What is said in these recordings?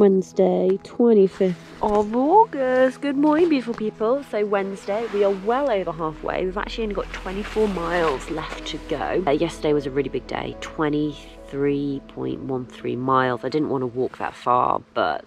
Wednesday, 25th of August. Good morning, beautiful people. So Wednesday, we are well over halfway. We've actually only got 24 miles left to go. Yesterday was a really big day, 23.13 miles. I didn't want to walk that far, but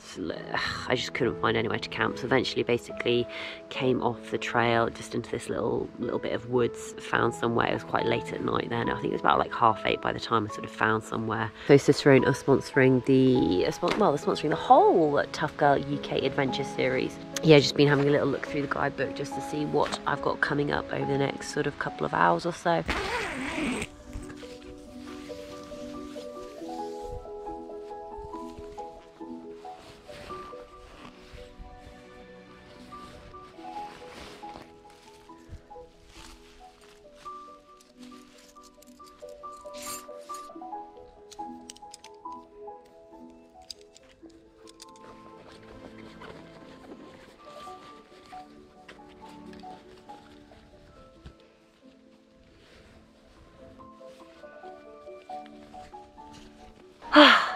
I just couldn't find anywhere to camp. So eventually basically came off the trail just into this little bit of woods, found somewhere. It was quite late at night then. I think it was about like 8:30 by the time I sort of found somewhere. So Cicerone are sponsoring they're sponsoring the whole Tough Girl UK Adventure series. Yeah, just been having a little look through the guidebook just to see what I've got coming up over the next sort of couple of hours or so.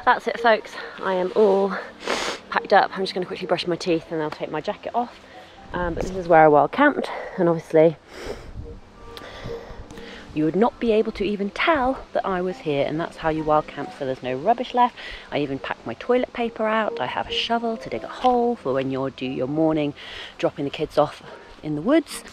That's it, folks. I am all packed up. I'm just going to quickly brush my teeth and I'll take my jacket off. But this is where I wild camped, and obviously you would not be able to even tell that I was here, and that's how you wild camp, so there's no rubbish left. I even packed my toilet paper out. I have a shovel to dig a hole for when you do your morning dropping the kids off in the woods.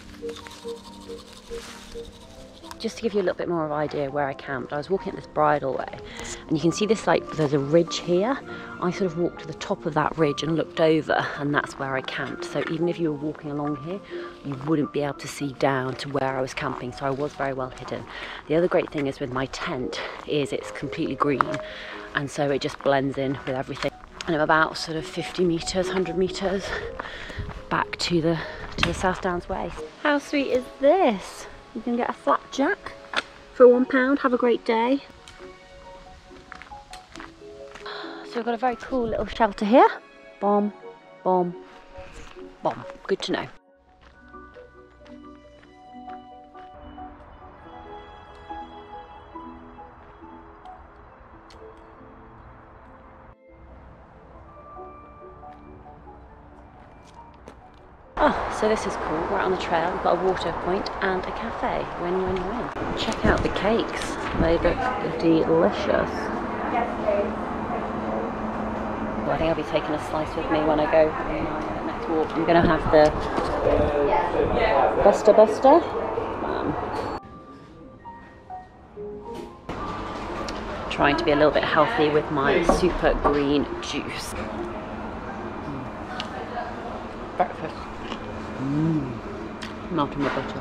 Just to give you a little bit more of an idea where I camped, I was walking up this bridleway, and you can see this, like, there's a ridge here. I sort of walked to the top of that ridge and looked over, and that's where I camped. So even if you were walking along here, you wouldn't be able to see down to where I was camping, so I was very well hidden. The other great thing is with my tent is it's completely green, and so it just blends in with everything. And I'm about sort of 50 metres, 100 metres back to the South Downs Way. How sweet is this? You can get a flat jack for £1, have a great day. So we've got a very cool little shelter here. Bomb, bomb, bomb. Good to know. Oh, so this is cool. We're out on the trail. We've got a water point and a cafe. Win, win, win. Check out the cakes. They look delicious. Well, I think I'll be taking a slice with me when I go on my next walk. I'm going to have the Buster. Trying to be a little bit healthy with my super green juice. Breakfast. Melting my butter.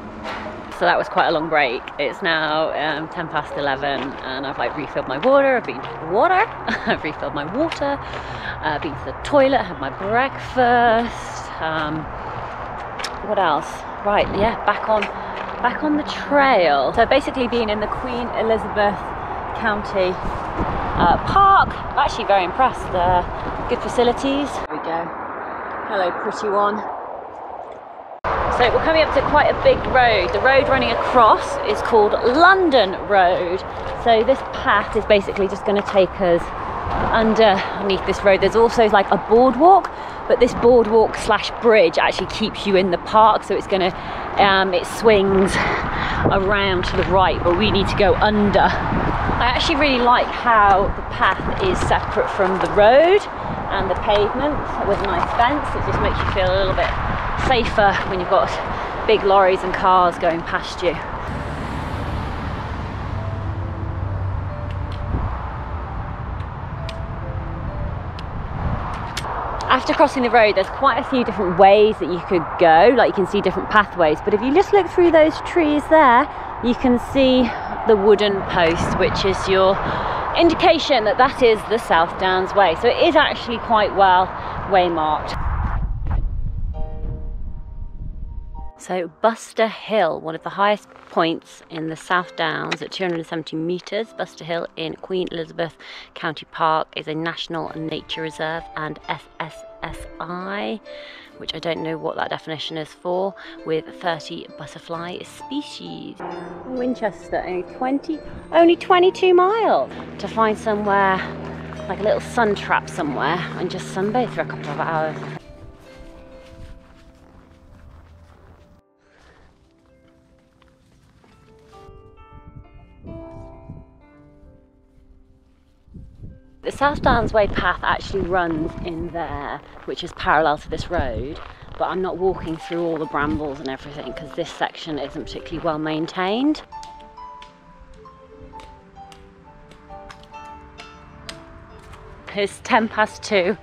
So that was quite a long break. It's now 11:10 and I've like refilled my water. I've been to the water. I've refilled my water. Been to the toilet. Had my breakfast. What else? Right, yeah, back on the trail. So basically being in the Queen Elizabeth County Park. I'm actually very impressed. Good facilities. There we go. Hello, pretty one. So we're coming up to quite a big road. The road running across is called London Road. So this path is basically just going to take us underneath this road. There's also like a boardwalk, but this boardwalk / bridge actually keeps you in the park. So it's going to, it swings around to the right, but we need to go under. I actually really like how the path is separate from the road and the pavement with a nice fence. It just makes you feel a little bit safer when you've got big lorries and cars going past you. After crossing the road, there's quite a few different ways that you could go, like you can see different pathways, but if you just look through those trees there, you can see the wooden post, which is your indication that that is the South Downs Way. So it is actually quite well waymarked. So Buster Hill, one of the highest points in the South Downs at 270 metres. Buster Hill in Queen Elizabeth County Park is a National Nature Reserve and SSSI, which I don't know what that definition is for, with 30 butterfly species. Winchester, only 22 miles to find somewhere like a little sun trap somewhere and just sunbathe for a couple of hours. The South Downs Way path actually runs in there, which is parallel to this road, but I'm not walking through all the brambles and everything because this section isn't particularly well maintained. It's 2:10.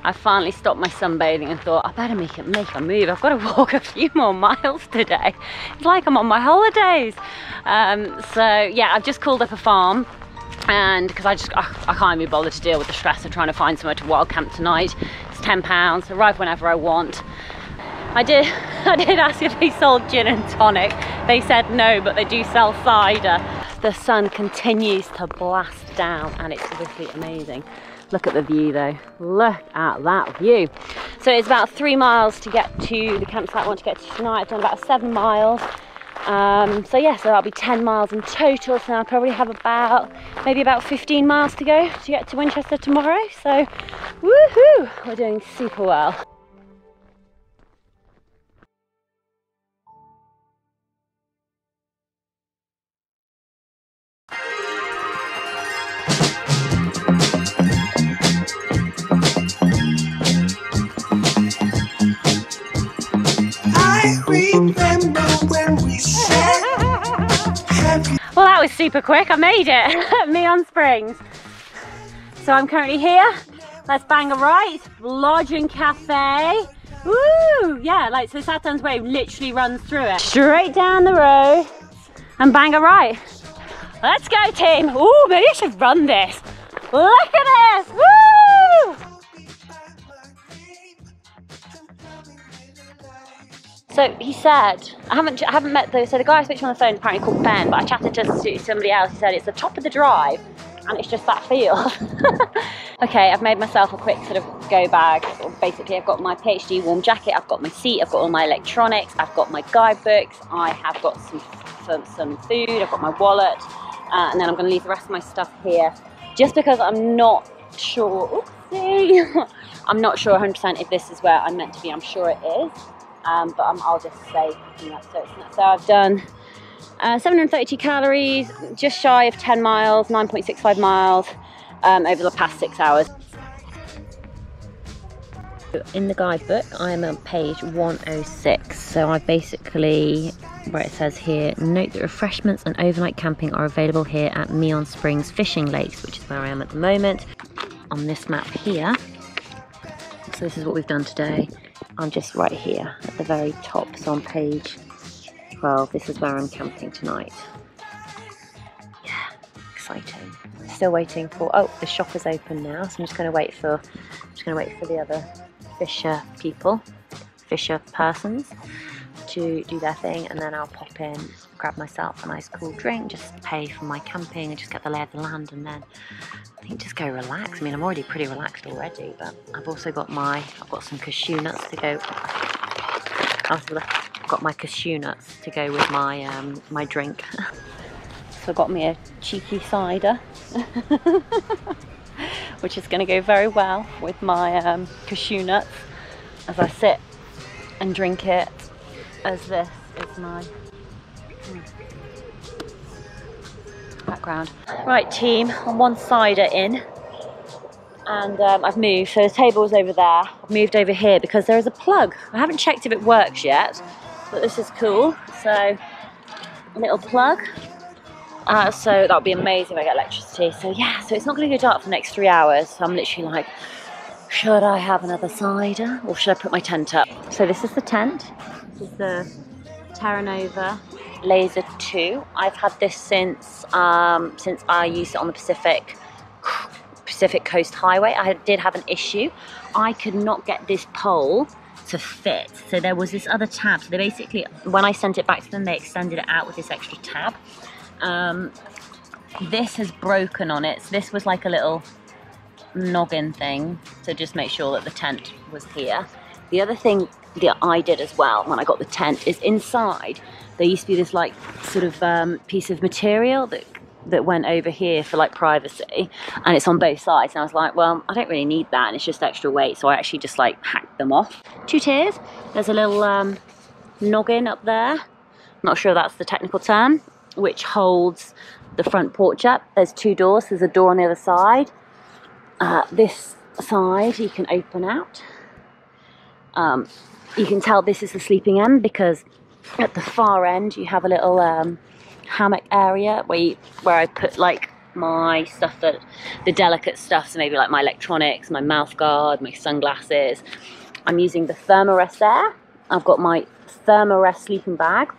I finally stopped my sunbathing and thought I better make a move. I've got to walk a few more miles today. It's like I'm on my holidays. So yeah, I've just called up a farm, and because I can't be bothered to deal with the stress of trying to find somewhere to wild camp tonight. It's £10, arrive whenever I want. I did ask if they sold gin and tonic. They said no, but they do sell cider. The sun continues to blast down and it's obviously amazing. Look at the view though, look at that view. So it's about 3 miles to get to the campsite I want to get to tonight. I've done about 7 miles. So yeah, so that'll be 10 miles in total. So I'll probably have maybe about 15 miles to go to get to Winchester tomorrow. So woohoo, we're doing super well. Well, that was super quick. I made it at Meon Springs. So I'm currently here. Let's bang a right. Lodging cafe. Woo! Yeah, like so South Downs Way literally runs through it. Straight down the road and bang a right. Let's go, team. Ooh, maybe I should run this. Look at this. Woo! So he said, I haven't met those. So the guy I spoke to on the phone apparently called Ben, but I chatted to somebody else. He said it's the top of the drive and it's just that field. Okay, I've made myself a quick sort of go bag. Basically, I've got my PhD warm jacket, I've got my seat, I've got all my electronics, I've got my guidebooks, I have got some food, I've got my wallet, and then I'm going to leave the rest of my stuff here, just because I'm not sure. Oopsie. I'm not sure 100% if this is where I'm meant to be. I'm sure it is. But I'll just say, so I've done 732 calories, just shy of 10 miles, 9.65 miles over the past 6 hours. In the guidebook, I'm on page 106. So I basically, where it says here, note that refreshments and overnight camping are available here at Meon Springs Fishing Lakes, which is where I am at the moment. On this map here, so this is what we've done today. I'm just right here at the very top, so on page 12, this is where I'm camping tonight. Yeah, exciting. Still waiting for, oh, the shop is open now, so I'm just going to wait for the other fisher persons to do their thing, and then I'll pop in, grab myself a nice cool drink, just pay for my camping and just get the lay of the land, and then I think just go relax. I mean, I'm already pretty relaxed already, but I've also got some cashew nuts to go. I've got my cashew nuts to go with my my drink. So I got me a cheeky cider, which is going to go very well with my cashew nuts as I sit and drink it, as this is my background. Right, team, I'm one cider in, and I've moved. So the table was over there. I've moved over here because there is a plug. I haven't checked if it works yet, but this is cool. So a little plug. So that would be amazing if I get electricity. So yeah, so it's not going to go dark for the next 3 hours. So I'm literally like, should I have another cider or should I put my tent up? So this is the tent. This is the Terra Nova Laser 2. I've had this since I used it on the Pacific Coast Highway. I did have an issue. I could not get this pole to fit. So there was this other tab. So they basically, when I sent it back to them, they extended it out with this extra tab. This has broken on it. So this was like a little noggin thing to just make sure that the tent was here. The other thing that I did as well when I got the tent is inside there used to be this like sort of piece of material that that went over here for like privacy, and it's on both sides, and I was like, well, I don't really need that, and it's just extra weight, so I actually just like hacked them off. 2 tiers. There's a little noggin up there, not sure that's the technical term, which holds the front porch up. There's 2 doors. There's a door on the other side. This side you can open out. You can tell this is the sleeping end because at the far end you have a little hammock area where I put like my stuff, the delicate stuff, so maybe like my electronics, my mouth guard, my sunglasses. I'm using the Thermarest there. I've got my Thermarest sleeping bag.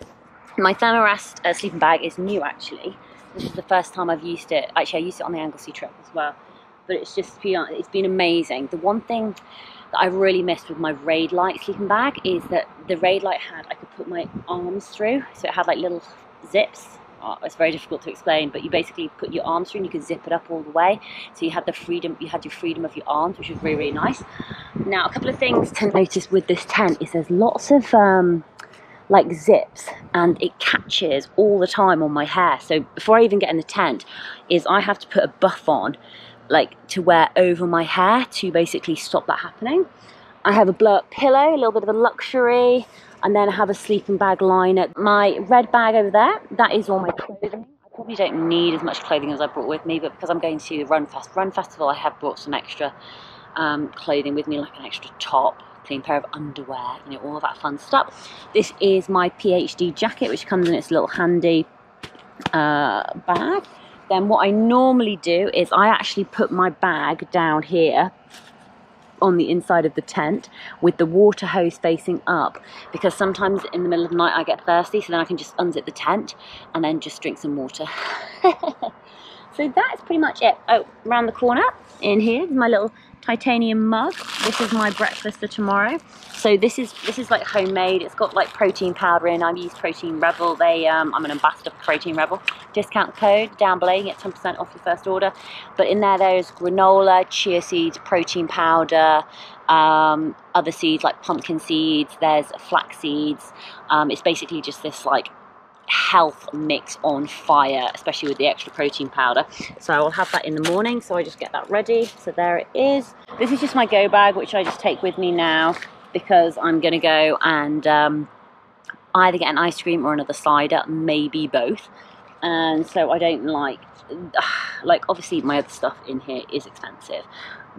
My Thermarest sleeping bag is new actually. This is the first time I've used it. Actually, I used it on the Anglesey trip as well. But it's been amazing. The one thing that I really missed with my Raid Light sleeping bag is that the Raid Light I could put my arms through. So it had like little zips. Oh, it's very difficult to explain, but you basically put your arms through and you could zip it up all the way. So you had your freedom of your arms, which was really, really nice. Now, a couple of things to notice with this tent is there's lots of like zips, and it catches all the time on my hair. So before I even get in the tent I have to put a buff on, like to wear over my hair to basically stop that happening. I have a blow up pillow, a little bit of a luxury, and then I have a sleeping bag liner. My red bag over there, that is all my clothing. I probably don't need as much clothing as I brought with me, but because I'm going to the Run Festival, I have brought some extra clothing with me, like an extra top, clean pair of underwear, you know, all of that fun stuff. This is my PhD jacket, which comes in its little handy bag. Then what I normally do is I actually put my bag down here on the inside of the tent with the water hose facing up, because sometimes in the middle of the night I get thirsty, so then I can just unzip the tent and then just drink some water. So that's pretty much it. Oh, around the corner in here is my little titanium mug. This is my breakfast for tomorrow. So this is like homemade. It's got like protein powder in. I've used Protein Rebel. I'm an ambassador for Protein Rebel. Discount code down below, you get 10% off your first order. But in there's granola, chia seeds, protein powder, other seeds like pumpkin seeds. There's flax seeds. It's basically just this like health mix on fire, especially with the extra protein powder. So I will have that in the morning, so I just get that ready. So there it is. This is just my go bag, which I just take with me now because I'm gonna go and either get an ice cream or another cider, maybe both. And so I don't like obviously my other stuff in here is expensive,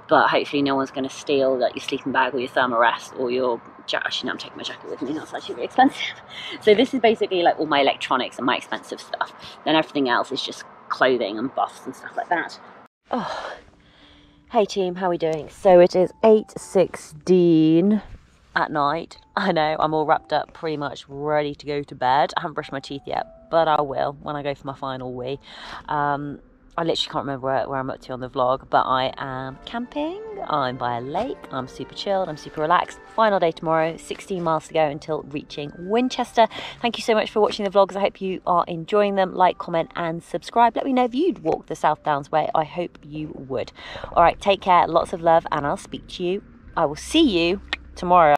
but hopefully no one's going to steal like your sleeping bag or your Thermarest or your jacket. Actually, no, I'm taking my jacket with me. That's actually really expensive. So this is basically like all my electronics and my expensive stuff. Then everything else is just clothing and buffs and stuff like that. Oh, hey team, how are we doing? So it is 8:16 at night. I know, I'm all wrapped up, pretty much ready to go to bed. I haven't brushed my teeth yet, but I will when I go for my final wee. I literally can't remember where I'm up to on the vlog, but I am camping. I'm by a lake. I'm super chilled. I'm super relaxed. Final day tomorrow. 16 miles to go until reaching Winchester. Thank you so much for watching the vlogs. I hope you are enjoying them. Like, comment, and subscribe. Let me know if you'd walk the South Downs way. I hope you would. All right, take care. Lots of love, and I'll speak to you. I will see you tomorrow.